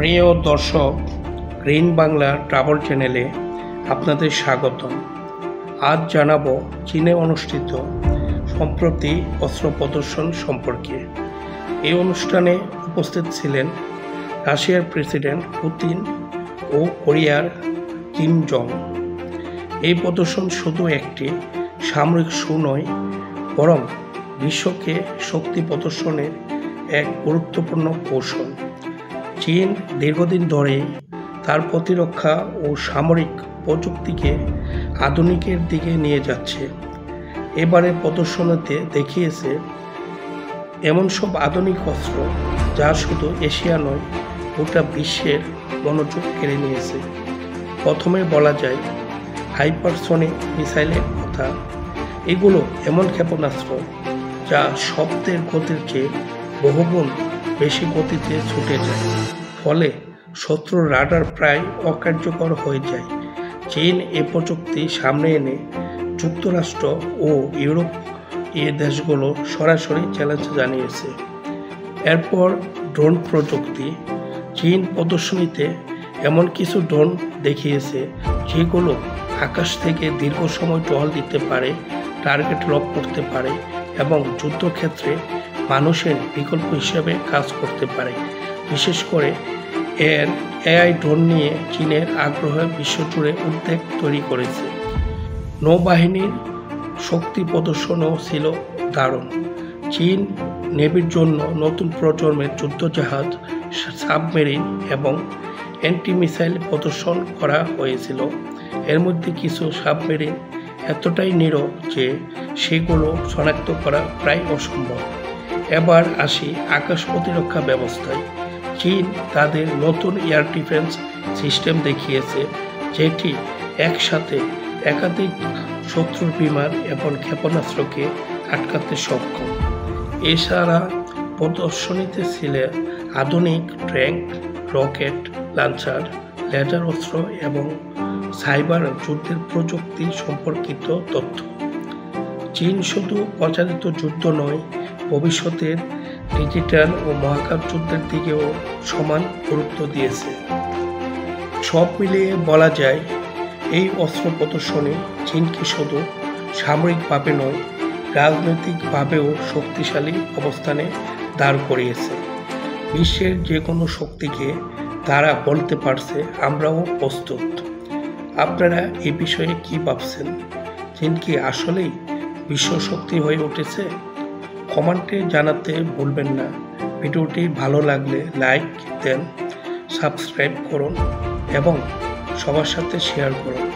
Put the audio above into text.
প্রিয় দর্শক, green Bangla travel চ্যানেলে আপনাদের স্বাগতম। আজ জানাবো চীনে অনুষ্ঠিত সম্প্রতি অস্ত্র প্রদর্শন সম্পর্কে। এই অনুষ্ঠানে উপস্থিত ছিলেন রাশিয়ার প্রেসিডেন্ট পুতিন ও কোরিয়ার কিম জং। এই প্রদর্শন শুধু একটি সামরিক শো নয়, বরং বিশ্বকে শক্তি প্রদর্শনের এক গুরুত্বপূর্ণ কৌশল। চীন দীর্ঘদিন ধরেই তার প্রতিরক্ষা ও সামরিক প্রযুক্তিকে আধুনিকের দিকে নিয়ে যাচ্ছে। এবারের প্রদর্শনীতে দেখিয়েছে এমন সব আধুনিক অস্ত্র যা শুধু এশিয়া নয়, গোটা বিশ্বের মনোযোগ কেড়ে নিয়েছে। প্রথমে বলা যায় হাইপারসনিক মিসাইলের কথা। এগুলো এমন ক্ষেপণাস্ত্র যা শব্দের গতির চেয়ে বহুগুণ বেশি গতিতে ছুটে যায়, ফলে শত্রুর রাডার প্রায় অকার্যকর হয়ে যায়। চীন এ প্রযুক্তি সামনে এনে যুক্তরাষ্ট্র ও ইউরোপ দেশগুলো সরাসরি চ্যালেঞ্জ জানিয়েছে। এরপর ড্রোন প্রযুক্তি। চীন প্রদর্শনীতে এমন কিছু ড্রোন দেখিয়েছে যেগুলো আকাশ থেকে দীর্ঘ সময় টহল দিতে পারে, টার্গেট লক করতে পারে এবং যুদ্ধক্ষেত্রে মানুষের বিকল্প হিসেবে কাজ করতে পারে। বিশেষ করে এআই ড্রোন নিয়ে চীনের আগ্রহ বিশ্বজুড়ে উদ্বেগ তৈরি করেছে। নৌবাহিনীর শক্তি প্রদর্শনও ছিল দারুণ। চীন নেভির জন্য নতুন প্রজন্মের যুদ্ধজাহাজ, সাবমেরিন এবং অ্যান্টি মিসাইল প্রদর্শন করা হয়েছিল। এর মধ্যে কিছু সাবমেরিন এতটাই নীরব যে সেগুলো শনাক্ত করা প্রায় অসম্ভব। এবার আসি আকাশ প্রতিরক্ষা ব্যবস্থায়। চীন তাদের নতুন এয়ার ডিফেন্স সিস্টেম দেখিয়েছে, যেটি একসাথে একাধিক শত্রুর বিমান এবং ক্ষেপণাস্ত্রকে আটকাতে সক্ষম। এছাড়া প্রদর্শনীতে ছিল আধুনিক ট্যাঙ্ক, রকেট লঞ্চার, লেজার অস্ত্র এবং সাইবার যুদ্ধের প্রযুক্তি সম্পর্কিত তথ্য। চীন শুধু প্রচারিত যুদ্ধ নয়, ভবিষ্যতের ডিজিটাল ও মহাকাশ যুদ্ধের দিকেও সমান গুরুত্ব দিয়েছে। সব মিলিয়ে বলা যায় এই অস্ত্র প্রদর্শনী চীনকে শুধু সামরিকভাবে নয়, রাজনৈতিকভাবেও শক্তিশালী অবস্থানে দাঁড় করিয়েছে। বিশ্বের যে কোনো শক্তিকে তারা বলতে পারছে আমরাও প্রস্তুত। আপনারা এই বিষয়ে কি ভাবছেন? চীন কি আসলেই বিশ্ব শক্তি হয়ে উঠেছে? কমেন্টে জানাতে ভুলবেন না। ভিডিওটি ভালো লাগলে লাইক দেন, সাবস্ক্রাইব করুন এবং সবার সাথে শেয়ার করুন।